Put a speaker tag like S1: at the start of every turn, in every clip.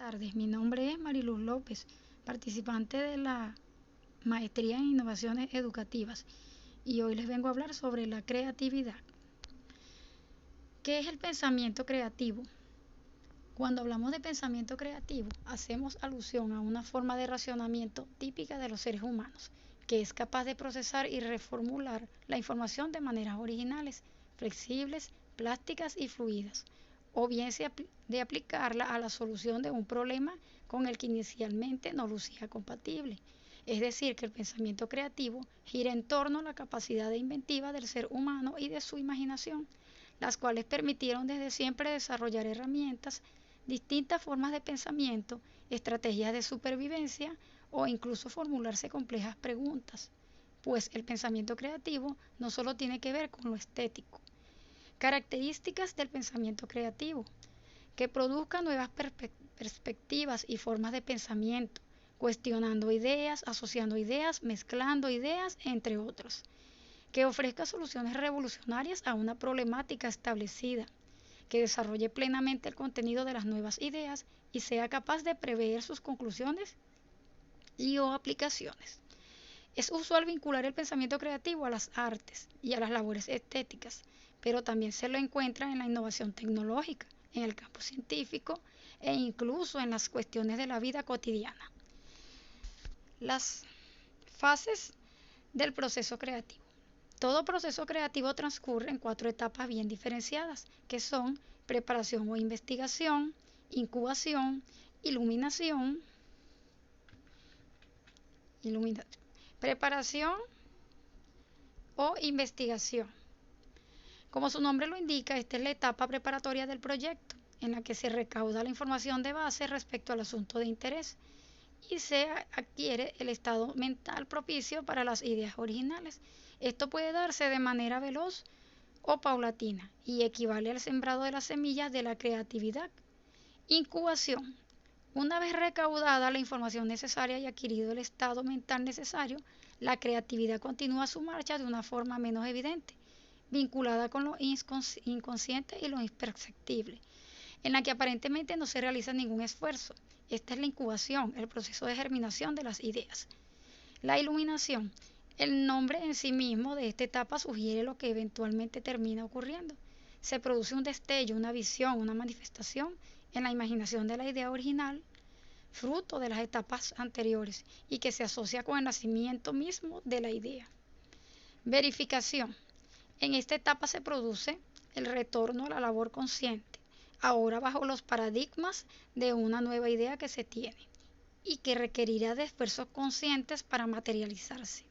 S1: Tardes, mi nombre es Mariluz López, participante de la Maestría en Innovaciones Educativas, y hoy les vengo a hablar sobre la creatividad. ¿Qué es el pensamiento creativo? Cuando hablamos de pensamiento creativo, hacemos alusión a una forma de razonamiento típica de los seres humanos, que es capaz de procesar y reformular la información de maneras originales, flexibles, plásticas y fluidas, o bien de aplicarla a la solución de un problema con el que inicialmente no lucía compatible. Es decir, que el pensamiento creativo gira en torno a la capacidad de inventiva del ser humano y de su imaginación, las cuales permitieron desde siempre desarrollar herramientas, distintas formas de pensamiento, estrategias de supervivencia o incluso formularse complejas preguntas, pues el pensamiento creativo no solo tiene que ver con lo estético. Características del pensamiento creativo: que produzca nuevas perspectivas y formas de pensamiento, cuestionando ideas, asociando ideas, mezclando ideas, entre otros. Que ofrezca soluciones revolucionarias a una problemática establecida, que desarrolle plenamente el contenido de las nuevas ideas y sea capaz de prever sus conclusiones y/o aplicaciones. Es usual vincular el pensamiento creativo a las artes y a las labores estéticas, pero también se lo encuentra en la innovación tecnológica, en el campo científico e incluso en las cuestiones de la vida cotidiana. Las fases del proceso creativo. Todo proceso creativo transcurre en 4 etapas bien diferenciadas, que son preparación o investigación, incubación, iluminación, preparación o investigación. Como su nombre lo indica, esta es la etapa preparatoria del proyecto, en la que se recauda la información de base respecto al asunto de interés y se adquiere el estado mental propicio para las ideas originales. Esto puede darse de manera veloz o paulatina y equivale al sembrado de las semillas de la creatividad. Incubación. Una vez recaudada la información necesaria y adquirido el estado mental necesario, la creatividad continúa su marcha de una forma menos evidente, vinculada con lo inconsciente y lo imperceptible, en la que aparentemente no se realiza ningún esfuerzo. Esta es la incubación, el proceso de germinación de las ideas. La iluminación. El nombre en sí mismo de esta etapa sugiere lo que eventualmente termina ocurriendo. Se produce un destello, una visión, una manifestación en la imaginación de la idea original, fruto de las etapas anteriores, y que se asocia con el nacimiento mismo de la idea. Verificación. En esta etapa se produce el retorno a la labor consciente, ahora bajo los paradigmas de una nueva idea que se tiene y que requerirá de esfuerzos conscientes para materializarse.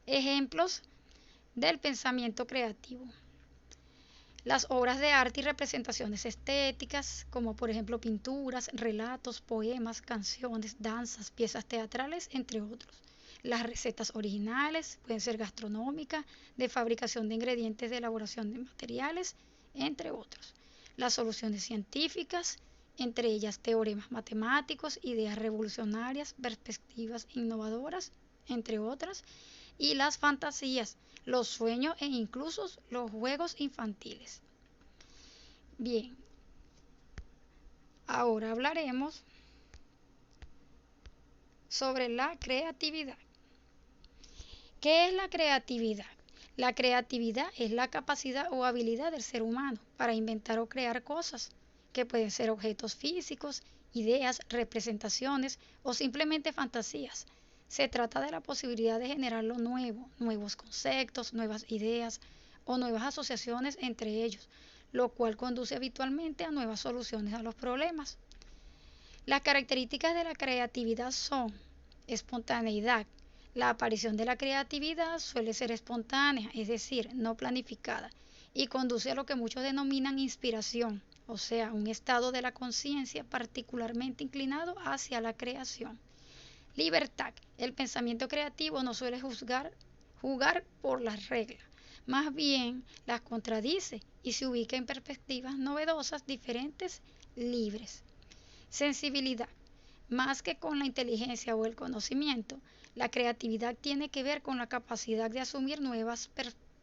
S1: Ejemplos del pensamiento creativo. Las obras de arte y representaciones estéticas, como por ejemplo pinturas, relatos, poemas, canciones, danzas, piezas teatrales, entre otros. Las recetas originales pueden ser gastronómicas, de fabricación de ingredientes, de elaboración de materiales, entre otros. Las soluciones científicas, entre ellas teoremas matemáticos, ideas revolucionarias, perspectivas innovadoras, entre otras. Y las fantasías, los sueños e incluso los juegos infantiles. Bien, ahora hablaremos sobre la creatividad. ¿Qué es la creatividad? La creatividad es la capacidad o habilidad del ser humano para inventar o crear cosas, que pueden ser objetos físicos, ideas, representaciones o simplemente fantasías. Se trata de la posibilidad de generar lo nuevo, nuevos conceptos, nuevas ideas o nuevas asociaciones entre ellos, lo cual conduce habitualmente a nuevas soluciones a los problemas. Las características de la creatividad son espontaneidad. La aparición de la creatividad suele ser espontánea, es decir, no planificada, y conduce a lo que muchos denominan inspiración, o sea, un estado de la conciencia particularmente inclinado hacia la creación. Libertad. El pensamiento creativo no suele jugar por las reglas, más bien las contradice y se ubica en perspectivas novedosas, diferentes, libres. Sensibilidad. Más que con la inteligencia o el conocimiento, la creatividad tiene que ver con la capacidad de asumir nuevas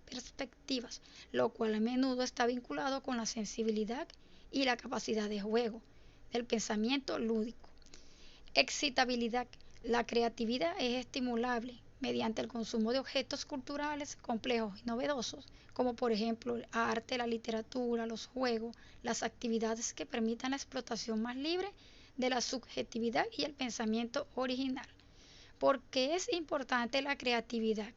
S1: perspectivas, lo cual a menudo está vinculado con la sensibilidad y la capacidad de juego, del pensamiento lúdico. Excitabilidad. La creatividad es estimulable mediante el consumo de objetos culturales complejos y novedosos, como por ejemplo el arte, la literatura, los juegos, las actividades que permitan la explotación más libre de la subjetividad y el pensamiento original. ¿Por qué es importante la creatividad?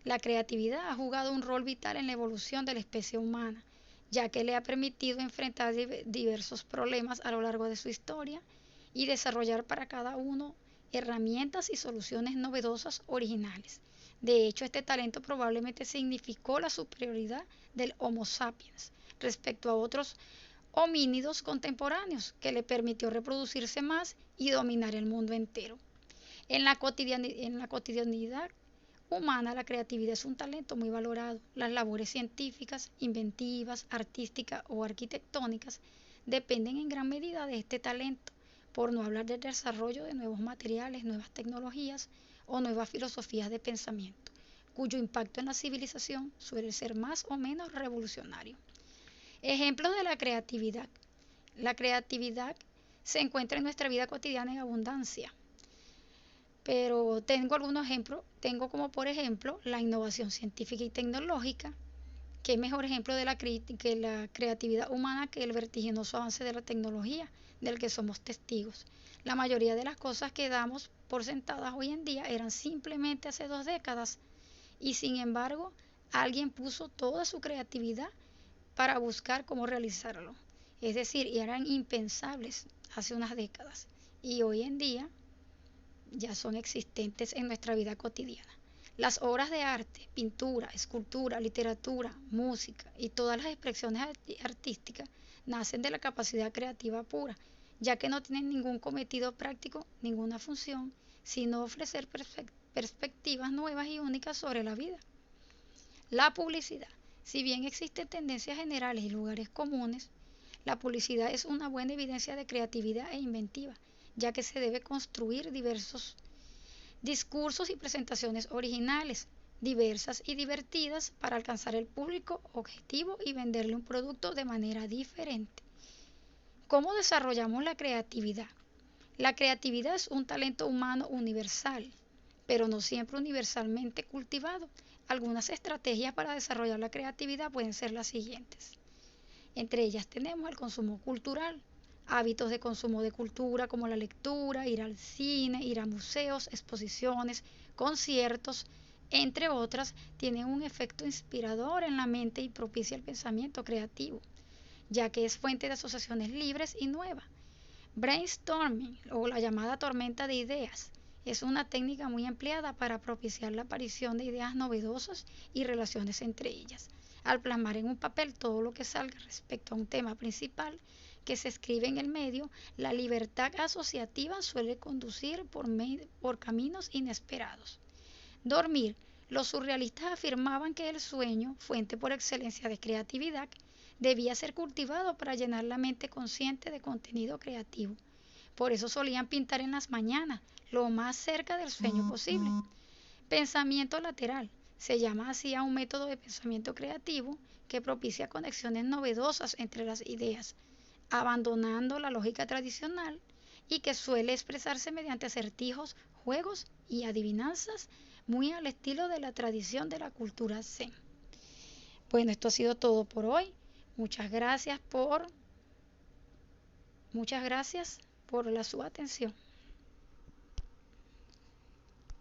S1: La creatividad ha jugado un rol vital en la evolución de la especie humana, ya que le ha permitido enfrentar diversos problemas a lo largo de su historia y desarrollar para cada uno herramientas y soluciones novedosas originales. De hecho, este talento probablemente significó la superioridad del Homo sapiens respecto a otros homínidos contemporáneos, que le permitió reproducirse más y dominar el mundo entero. En la cotidianidad humana, la creatividad es un talento muy valorado. Las labores científicas, inventivas, artísticas o arquitectónicas dependen en gran medida de este talento, por no hablar del desarrollo de nuevos materiales, nuevas tecnologías o nuevas filosofías de pensamiento, cuyo impacto en la civilización suele ser más o menos revolucionario. Ejemplos de la creatividad. La creatividad se encuentra en nuestra vida cotidiana en abundancia, pero tengo algunos ejemplos. Tengo como por ejemplo la innovación científica y tecnológica. ¿Qué mejor ejemplo de la creatividad humana que el vertiginoso avance de la tecnología del que somos testigos? La mayoría de las cosas que damos por sentadas hoy en día eran simplemente hace 2 décadas, y sin embargo alguien puso toda su creatividad para buscar cómo realizarlo. Es decir, eran impensables hace unas décadas y hoy en día ya son existentes en nuestra vida cotidiana. Las obras de arte, pintura, escultura, literatura, música y todas las expresiones artísticas nacen de la capacidad creativa pura, ya que no tienen ningún cometido práctico, ninguna función, sino ofrecer perspectivas nuevas y únicas sobre la vida. La publicidad. Si bien existen tendencias generales y lugares comunes, la publicidad es una buena evidencia de creatividad e inventiva, ya que se debe construir diversos discursos y presentaciones originales, diversas y divertidas para alcanzar el público objetivo y venderle un producto de manera diferente. ¿Cómo desarrollamos la creatividad? La creatividad es un talento humano universal, pero no siempre universalmente cultivado. Algunas estrategias para desarrollar la creatividad pueden ser las siguientes. Entre ellas tenemos el consumo cultural, hábitos de consumo de cultura como la lectura, ir al cine, ir a museos, exposiciones, conciertos, entre otras, tienen un efecto inspirador en la mente y propicia el pensamiento creativo, ya que es fuente de asociaciones libres y nuevas. Brainstorming, o la llamada tormenta de ideas, es una técnica muy empleada para propiciar la aparición de ideas novedosas y relaciones entre ellas. Al plasmar en un papel todo lo que salga respecto a un tema principal que se escribe en el medio, la libertad asociativa suele conducir por caminos inesperados. Dormir. Los surrealistas afirmaban que el sueño, fuente por excelencia de creatividad, debía ser cultivado para llenar la mente consciente de contenido creativo. Por eso solían pintar en las mañanas, lo más cerca del sueño posible. Pensamiento lateral. Se llama así a un método de pensamiento creativo que propicia conexiones novedosas entre las ideas, abandonando la lógica tradicional, y que suele expresarse mediante acertijos, juegos y adivinanzas, muy al estilo de la tradición de la cultura zen. Bueno, esto ha sido todo por hoy. Muchas gracias por su atención.